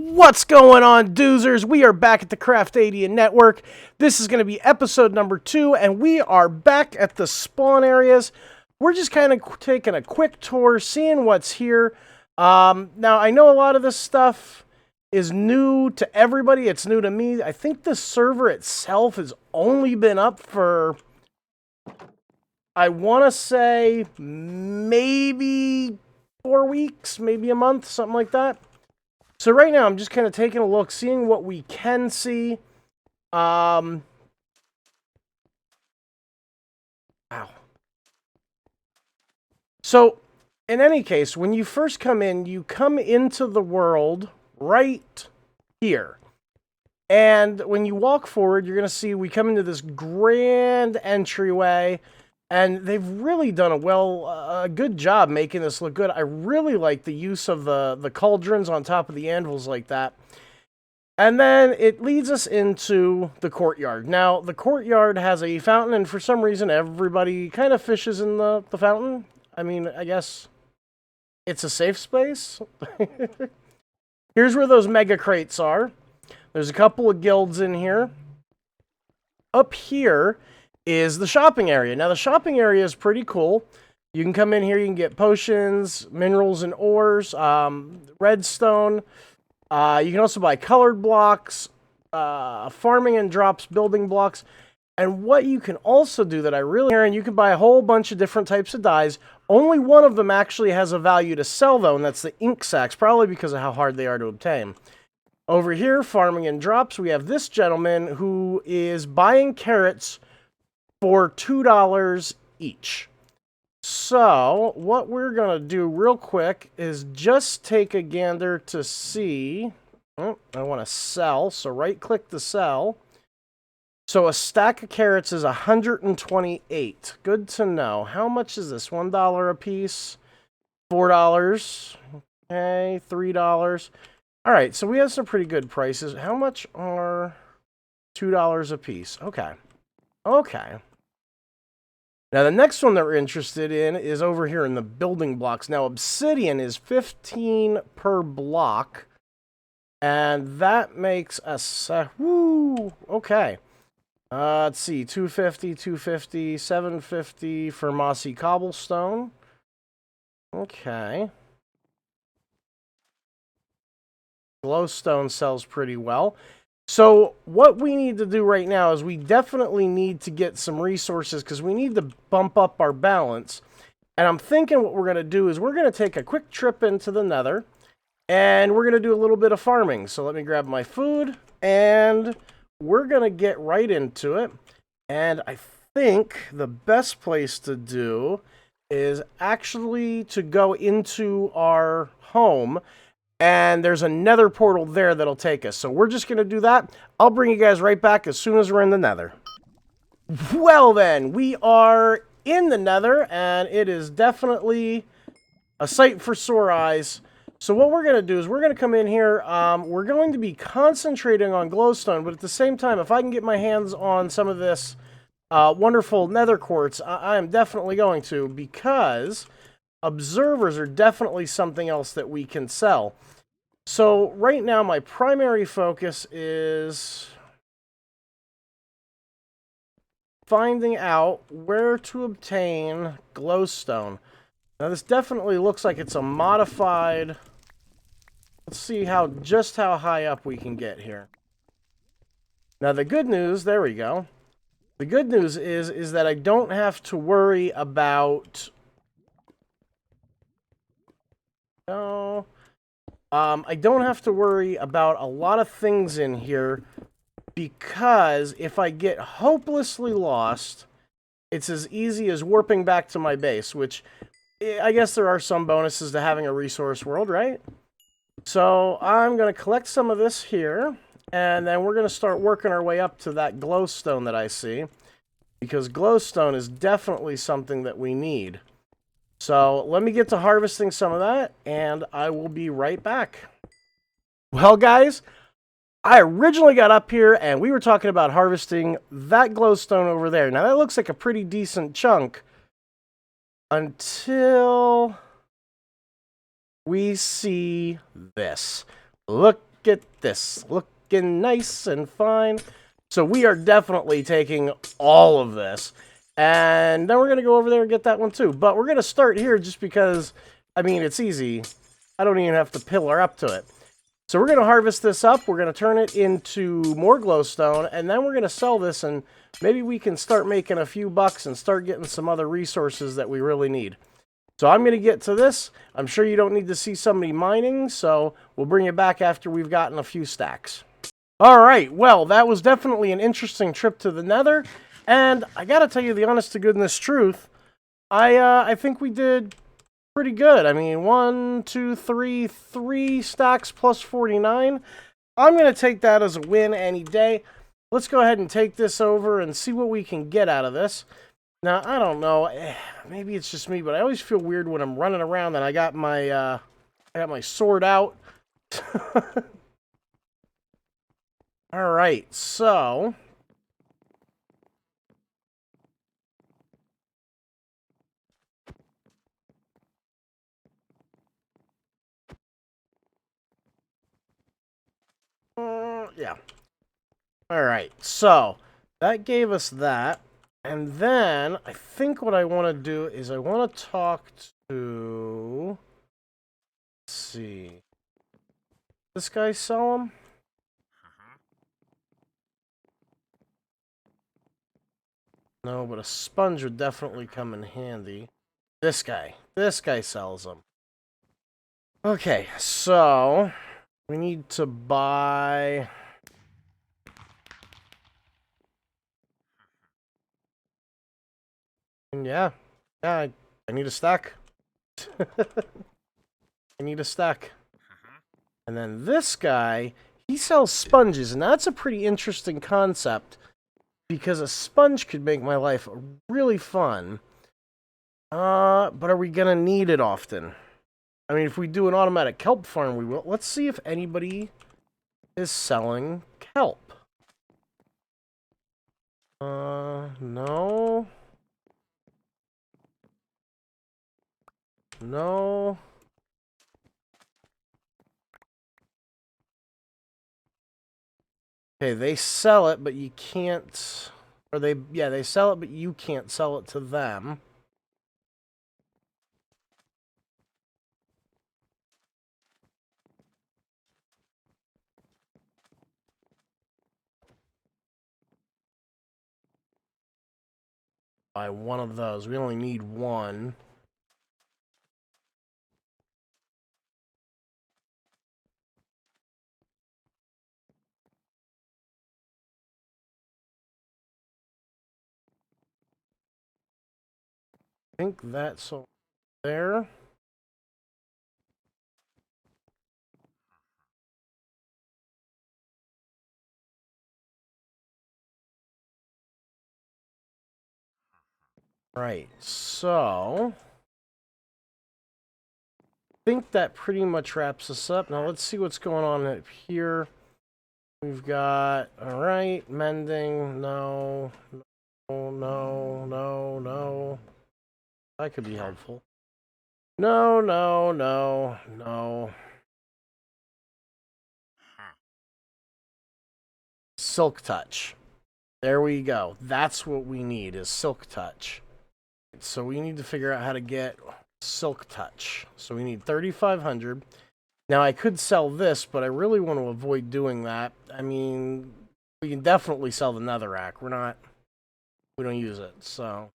What's going on, doozers? We are back at the Craftadia network. This is going to be episode number 2, and we are back at the spawn areas. We're just kind of taking a quick tour, seeing what's here. Now, I know a lot of this stuff is new to everybody. It's new to me. I think the server itself has only been up for, I want to say, maybe 4 weeks, maybe a month, something like that. So right now, I'm just kind of taking a look, seeing what we can see. Wow. So, in any case, when you first come in, you come into the world right here. And when you walk forward, you're going to see we come into this grand entryway. And they've really done a good job making this look good. I really like the use of the cauldrons on top of the anvils like that. And then it leads us into the courtyard. Now, the courtyard has a fountain, and for some reason, everybody kind of fishes in the fountain. I mean, I guess it's a safe space. Here's where those mega crates are. There's a couple of guilds in here. Up here is the shopping area. Now, the shopping area is pretty cool. You can come in here, you can get potions, minerals and ores, redstone. You can also buy colored blocks, farming and drops, building blocks. And what you can also do that I really... And you can buy a whole bunch of different types of dyes. Only one of them actually has a value to sell, though, and that's the ink sacks, probably because of how hard they are to obtain. Over here, farming and drops, we have this gentleman who is buying carrots for $2 each. So, what we're going to do real quick is just take a gander to see. Oh, I want to sell, so right-click the sell. So, a stack of carrots is 128. Good to know. How much is this? $1 a piece? $4. Okay, $3. All right, so we have some pretty good prices. How much are $2 a piece? Okay. Okay. Now, the next one that we're interested in is over here in the building blocks. Now, obsidian is 15 per block, and that makes us... woo! Okay. Let's see. 250, 250, 750 for mossy cobblestone. Okay. Glowstone sells pretty well. So what we need to do right now is we definitely need to get some resources because we need to bump up our balance. And I'm thinking what we're going to do is we're going to take a quick trip into the Nether and we're going to do a little bit of farming. So let me grab my food and we're going to get right into it. And I think the best place to do is actually to go into our home. And there's a nether portal there that'll take us. So we're just going to do that. I'll bring you guys right back as soon as we're in the nether. Well then, we are in the nether. And it is definitely a sight for sore eyes. So what we're going to do is we're going to come in here. We're going to be concentrating on glowstone. But at the same time, if I can get my hands on some of this wonderful nether quartz, I am definitely going to. Because observers are definitely something else that we can sell. So right now my primary focus is finding out where to obtain glowstone. Now this definitely looks like it's a modified... Let's see just how high up we can get here. Now the good news, there we go. The good news is that I don't have to worry about... No... I don't have to worry about a lot of things in here because if I get hopelessly lost, it's as easy as warping back to my base, which I guess there are some bonuses to having a resource world, right? So I'm going to collect some of this here, and then we're going to start working our way up to that glowstone that I see, because glowstone is definitely something that we need. So let me get to harvesting some of that, and I will be right back. Well, guys, I originally got up here, and we were talking about harvesting that glowstone over there. Now, that looks like a pretty decent chunk until we see this. Look at this. Looking nice and fine. So we are definitely taking all of this. And then we're going to go over there and get that one too. But we're going to start here just because, I mean, it's easy. I don't even have to pillar up to it. So we're going to harvest this up. We're going to turn it into more glowstone. And then we're going to sell this. And maybe we can start making a few bucks and start getting some other resources that we really need. So I'm going to get to this. I'm sure you don't need to see somebody mining. So we'll bring you back after we've gotten a few stacks. All right, well, that was definitely an interesting trip to the Nether, and I gotta tell you the honest to goodness truth, I think we did pretty good. I mean, 1, 2, 3, 3 stacks plus 49. I'm gonna take that as a win any day. Let's go ahead and take this over and see what we can get out of this. Now, I don't know, maybe it's just me, but I always feel weird when I'm running around and I got my sword out. All right, so yeah. All right, so that gave us that, and then I think what I want to do is I want to talk to. Let's see, this guy sell them? No, but a sponge would definitely come in handy. This guy sells them. Okay, so we need to buy. Yeah, I need a stack. I need a stack. And then this guy, he sells sponges, and that's a pretty interesting concept because a sponge could make my life really fun. But are we gonna need it often? I mean, if we do an automatic kelp farm, we will. Let's see if anybody is selling kelp. No. No. Okay, they sell it, but you can't. Or they sell it, but you can't sell it to them. Buy one of those. We only need one. I think that's all there. Right, so I think that pretty much wraps us up. Now let's see what's going on up here. We've got, all right, mending, no, no, no, no, no. That could be helpful. No, no, no, no. Silk touch. There we go. That's what we need is silk touch. So we need to figure out how to get silk touch. So we need 3,500. Now I could sell this, but I really want to avoid doing that. I mean, we can definitely sell the netherrack. We don't use it, so.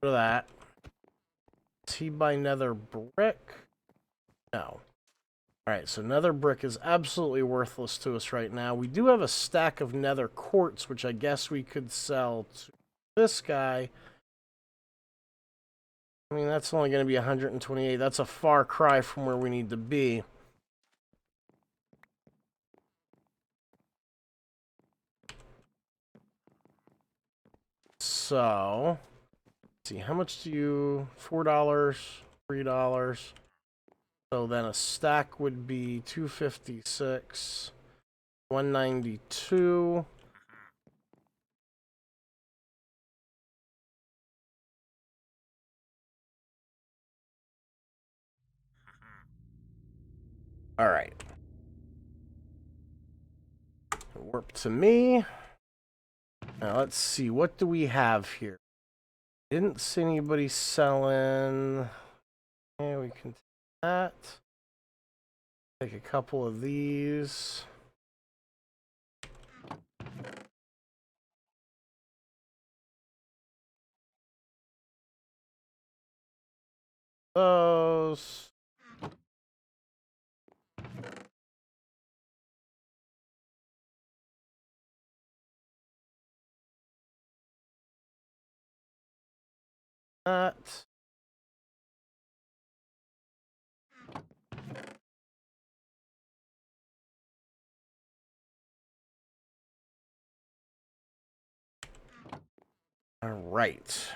Go to that. Does he buy nether brick? No. Alright, so nether brick is absolutely worthless to us right now. We do have a stack of nether quartz, which I guess we could sell to this guy. I mean, that's only going to be 128. That's a far cry from where we need to be. So, let's see, how much do you... $4, $3. So then a stack would be 256, 192. All right. Warp to me. Now let's see. What do we have here? Didn't see anybody selling. Yeah, we can take that. Take a couple of these. Those. That. All right.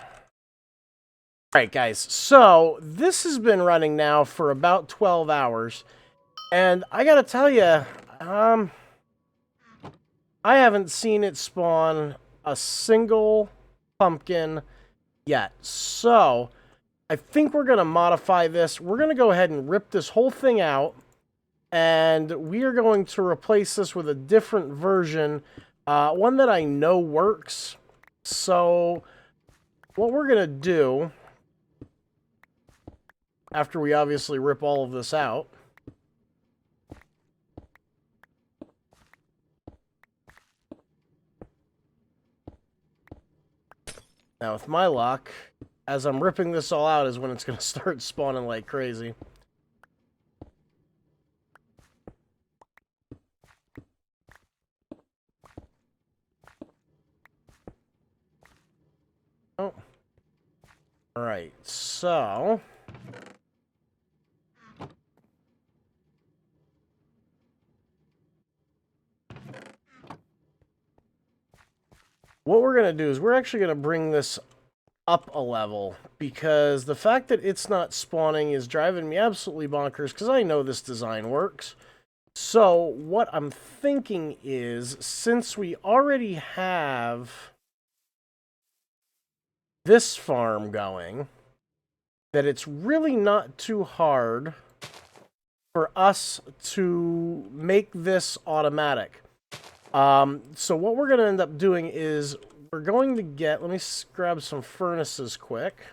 All right, guys. So this has been running now for about 12 hours. And I gotta tell you, I haven't seen it spawn a single pumpkin yet. So I think we're going to modify this. We're going to go ahead and rip this whole thing out. And we are going to replace this with a different version. One that I know works. So what we're going to do, after we obviously rip all of this out, now with my luck, as I'm ripping this all out is when it's going to start spawning like crazy. Oh. Alright, so what we're going to do is we're actually going to bring this up a level, because the fact that it's not spawning is driving me absolutely bonkers, because I know this design works. So what I'm thinking is, since we already have this farm going, that it's really not too hard for us to make this automatic. So what we're going to end up doing is we're going to get, let me grab some furnaces quick.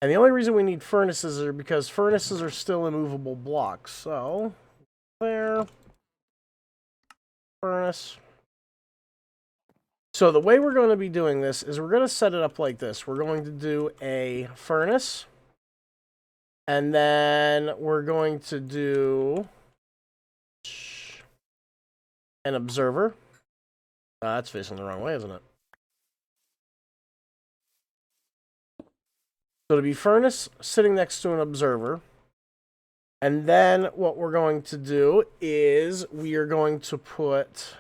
And the only reason we need furnaces are because furnaces are still immovable blocks. So, there. Furnace. So the way we're going to be doing this is we're going to set it up like this. We're going to do a furnace. And then we're going to do an observer. That's facing the wrong way, isn't it? So to be furnace sitting next to an observer. And then what we're going to do is we are going to put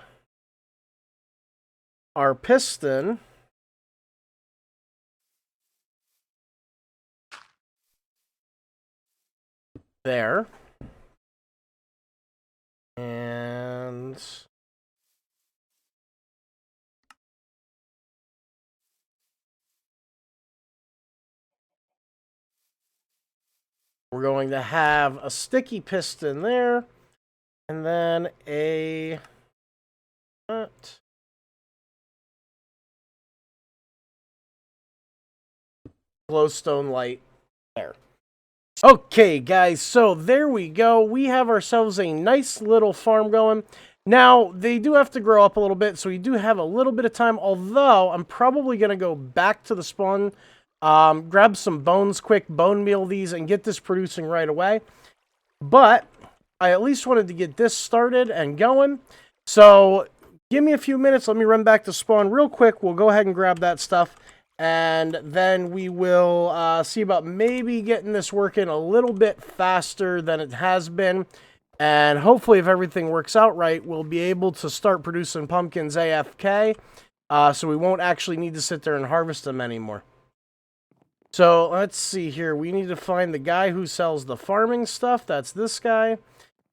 our piston there. And we're going to have a sticky piston there, and then a glowstone light there. Okay, guys, so there we go. We have ourselves a nice little farm going. Now, they do have to grow up a little bit, so we do have a little bit of time, although I'm probably going to go back to the spawn, grab some bones quick, bone meal these, and get this producing right away. But I at least wanted to get this started and going. So give me a few minutes. Let me run back to spawn real quick. We'll go ahead and grab that stuff. And then we will see about maybe getting this working a little bit faster than it has been. And hopefully, if everything works out right, we'll be able to start producing pumpkins AFK. So we won't actually need to sit there and harvest them anymore. So let's see here. We need to find the guy who sells the farming stuff. That's this guy.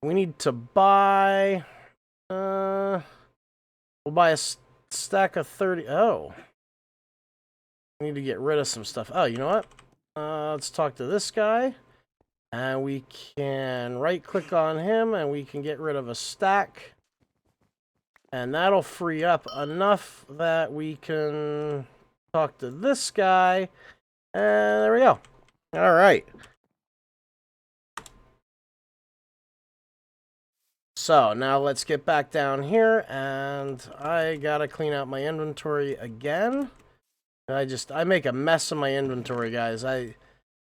We need to buy... we'll buy a stack of 30... Oh. We need to get rid of some stuff. Oh, you know what? Let's talk to this guy. And we can right-click on him, and we can get rid of a stack. And that'll free up enough that we can talk to this guy. And there we go. All right. So now let's get back down here, and I gotta clean out my inventory again. I make a mess of my inventory, guys. I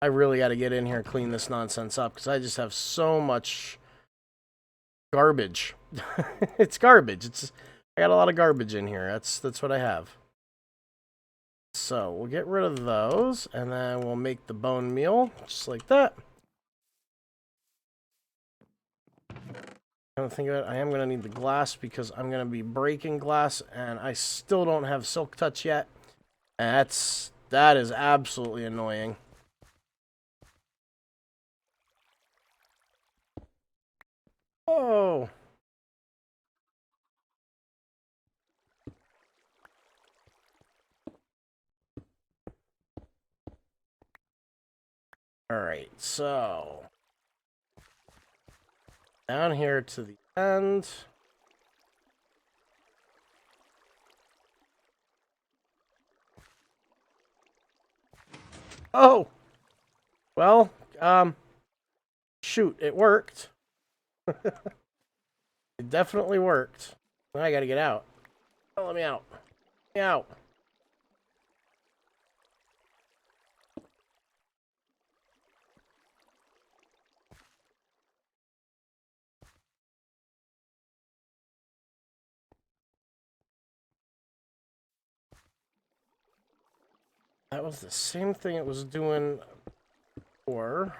really gotta get in here and clean this nonsense up, because I just have so much garbage. It's garbage. I got a lot of garbage in here. That's what I have. So we'll get rid of those, and then we'll make the bone meal, just like that. Come to think of it, I am going to need the glass because I'm going to be breaking glass, and I still don't have silk touch yet. And that is absolutely annoying. Oh. Alright, so down here to the end. Oh! Well, shoot, it worked. It definitely worked. I gotta get out. Oh, let me out. Let me out. That was the same thing it was doing before.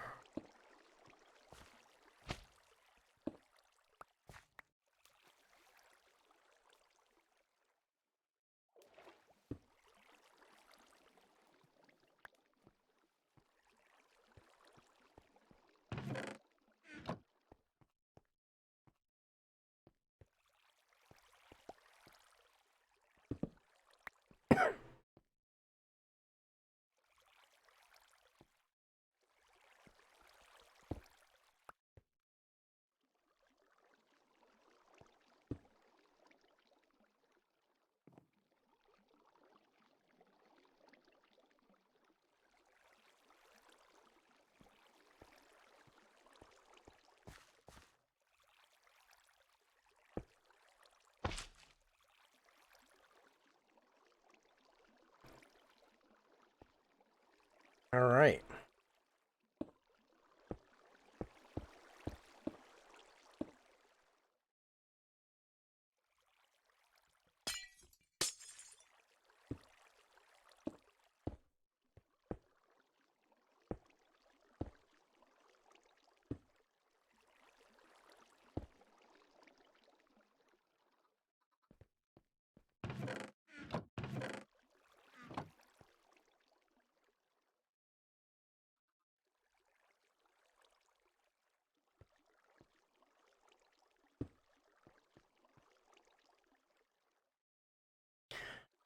All right.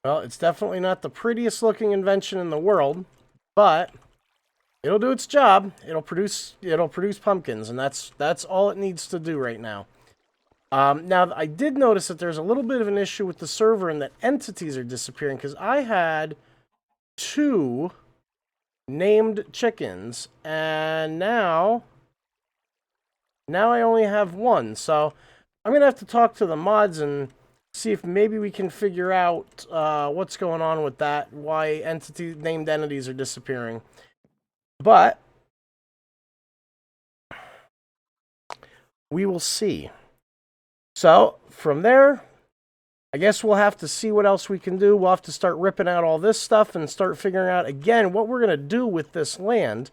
Well, it's definitely not the prettiest looking invention in the world, but it'll do its job. It'll produce pumpkins, and that's all it needs to do right now. Now, I did notice that there's a little bit of an issue with the server and that entities are disappearing, because I had 2 named chickens, and now I only have 1. So I'm going to have to talk to the mods and see if maybe we can figure out what's going on with that, why named entities are disappearing. But we will see. So from there, I guess we'll have to see what else we can do. We'll have to start ripping out all this stuff and start figuring out again what we're going to do with this land,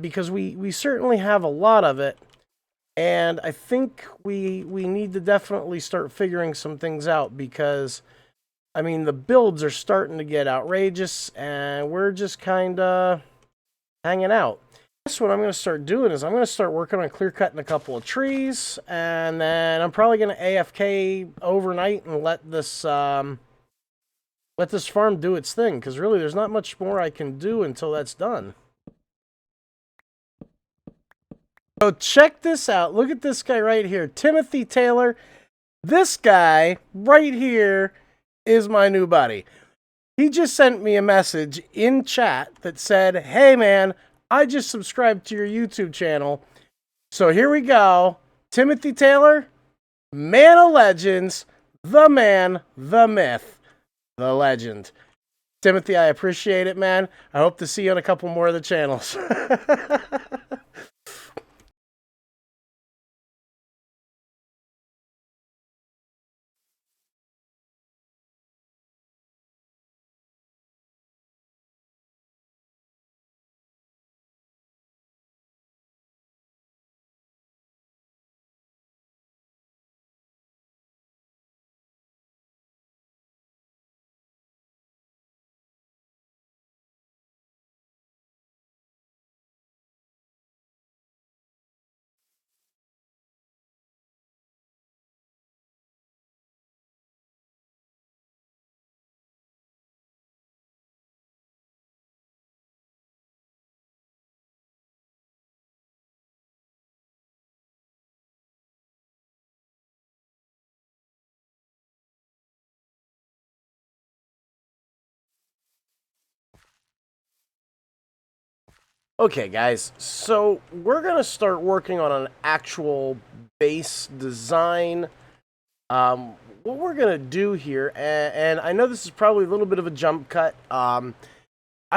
because we certainly have a lot of it. And I think we need to definitely start figuring some things out, because, I mean, the builds are starting to get outrageous, and we're just kind of hanging out. That's what I'm going to start doing is I'm going to start working on clear-cutting a couple of trees, and then I'm probably going to AFK overnight and let this farm do its thing, because really there's not much more I can do until that's done. So check this out. Look at this guy right here. Timothy Taylor. This guy right here is my new buddy. He just sent me a message in chat that said, hey man, I just subscribed to your YouTube channel. So here we go. Timothy Taylor, man of legends, the man, the myth, the legend. Timothy, I appreciate it, man. I hope to see you on a couple more of the channels. Okay, guys, so we're going to start working on an actual base design. What we're going to do here, and I know this is probably a little bit of a jump cut. I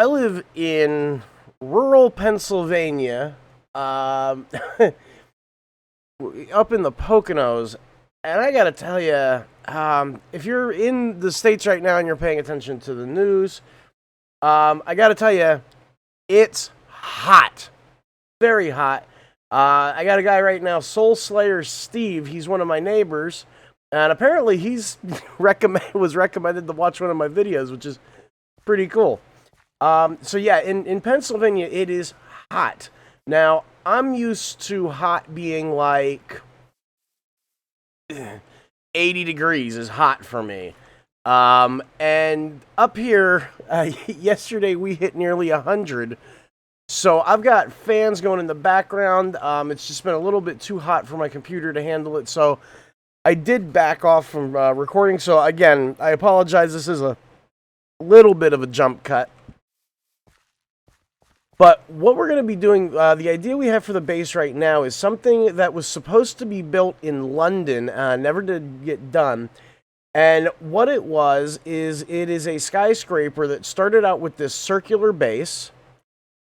live in rural Pennsylvania, up in the Poconos, and I got to tell you, if you're in the States right now and you're paying attention to the news, I got to tell you, it's hot. Very hot. I got a guy right now, Soul Slayer Steve. He's one of my neighbors. And apparently he's was recommended to watch one of my videos, which is pretty cool. So yeah, in Pennsylvania, it is hot. Now, I'm used to hot being like 80 degrees is hot for me. And up here, yesterday we hit nearly 100. So I've got fans going in the background. It's just been a little bit too hot for my computer to handle it. So I did back off from recording. So again, I apologize. This is a little bit of a jump cut. But what we're going to be doing, the idea we have for the base right now is something that was supposed to be built in London, never did get done. And what it is a skyscraper that started out with this circular base.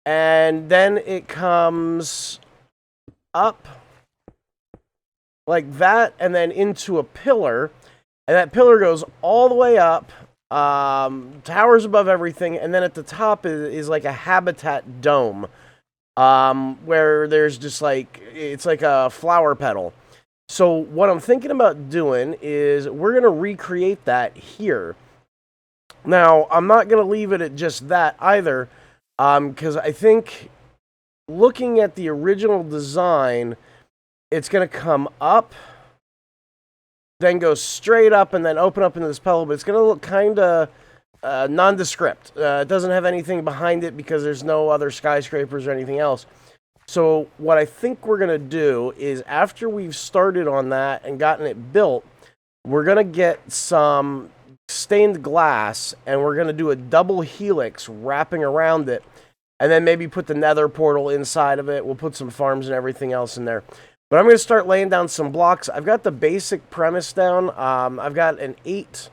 And then it comes up like that and then into a pillar. And that pillar goes all the way up, towers above everything. And then at the top is like a habitat dome, where there's just like, it's like a flower petal. So what I'm thinking about doing is we're going to recreate that here. Now, I'm not going to leave it at just that either. Because I think looking at the original design, it's going to come up, then go straight up, and then open up into this petal. But it's going to look kind of nondescript. It doesn't have anything behind it because there's no other skyscrapers or anything else. So what I think we're going to do is after we've started on that and gotten it built, we're going to get some stained glass, and we're going to do a double helix wrapping around it, and then maybe put the nether portal inside of it. We'll put some farms and everything else in there. But I'm going to start laying down some blocks. I've got the basic premise down. I've got an 8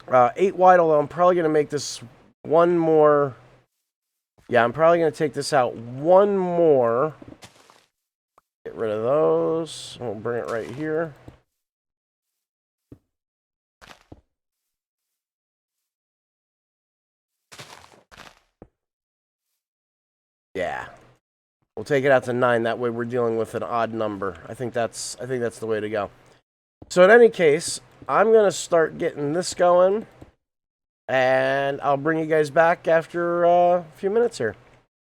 wide, although I'm probably going to make this one more. Yeah, I'm probably going to take this out one more. Get rid of those. We'll bring it right here. Yeah. We'll take it out to 9. That way we're dealing with an odd number. I think that's the way to go. So in any case, I'm going to start getting this going. And I'll bring you guys back after a few minutes here.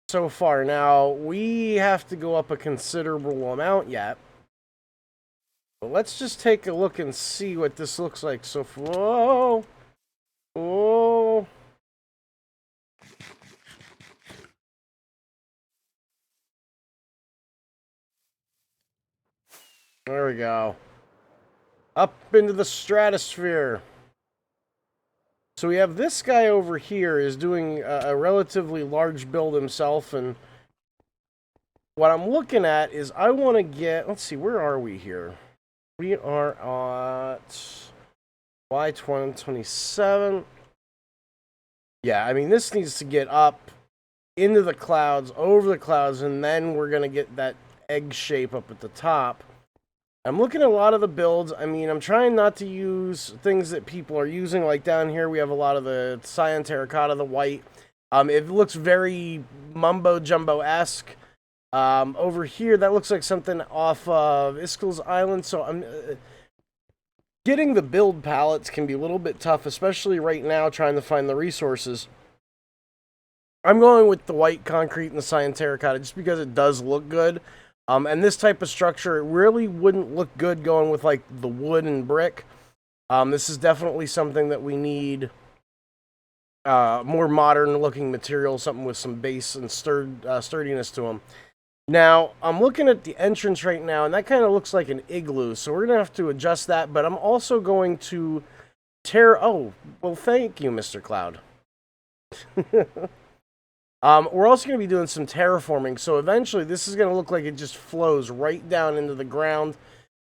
So far. Now, we have to go up a considerable amount yet. But let's just take a look and see what this looks like. So, whoa. Whoa. There we go. Up into the stratosphere. So we have this guy over here is doing a relatively large build himself, and what I'm looking at is I want to get, let's see, where are we here? We are at Y2027. Yeah, I mean, this needs to get up into the clouds, over the clouds, and then we're going to get that egg shape up at the top. I'm looking at a lot of the builds. I mean, I'm trying not to use things that people are using. Like down here, we have a lot of the cyan terracotta, the white. It looks very mumbo-jumbo-esque. Over here, that looks like something off of Iskel's Island. So I'm getting the build palettes can be a little bit tough, especially right now trying to find the resources. I'm going with the white concrete and the cyan terracotta just because it does look good. And this type of structure, it really wouldn't look good going with like the wood and brick. This is definitely something that we need more modern looking material, something with some base and sturdiness to them. Now, I'm looking at the entrance right now, and that kind of looks like an igloo, so we're going to have to adjust that, but I'm also going to oh, well, thank you, Mr. Cloud. We're also going to be doing some terraforming, so eventually this is going to look like it just flows right down into the ground.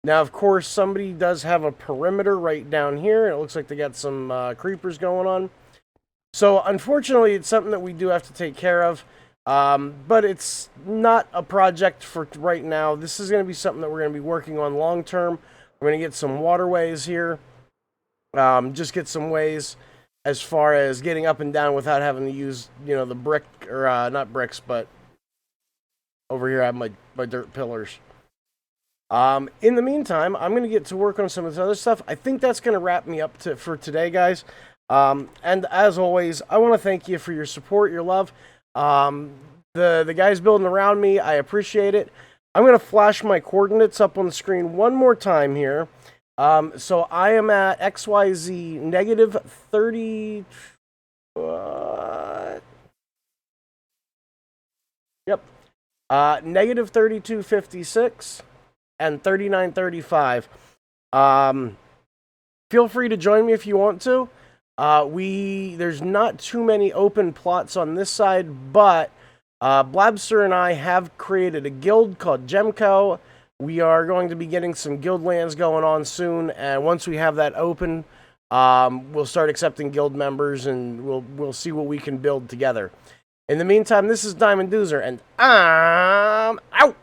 Now, of course, somebody does have a perimeter right down here. It looks like they got some creepers going on. So, unfortunately, it's something that we do have to take care of, but it's not a project for right now. This is going to be something that we're going to be working on long term. We're going to get some waterways here, just get some ways as far as getting up and down without having to use, you know, the brick, or not bricks, but over here I have my dirt pillars. In the meantime, I'm going to get to work on some of this other stuff. I think that's going to wrap me up for today, guys. And as always, I want to thank you for your support, your love. The guys building around me, I appreciate it. I'm going to flash my coordinates up on the screen one more time here. So I am at XYZ negative 30. Yep. Negative 3256 and 3935. Feel free to join me if you want to. There's not too many open plots on this side, but Blabster and I have created a guild called Gemco. We are going to be getting some guild lands going on soon, and once we have that open, we'll start accepting guild members, and we'll see what we can build together. In the meantime, this is Diamond Doozer, and I'm out!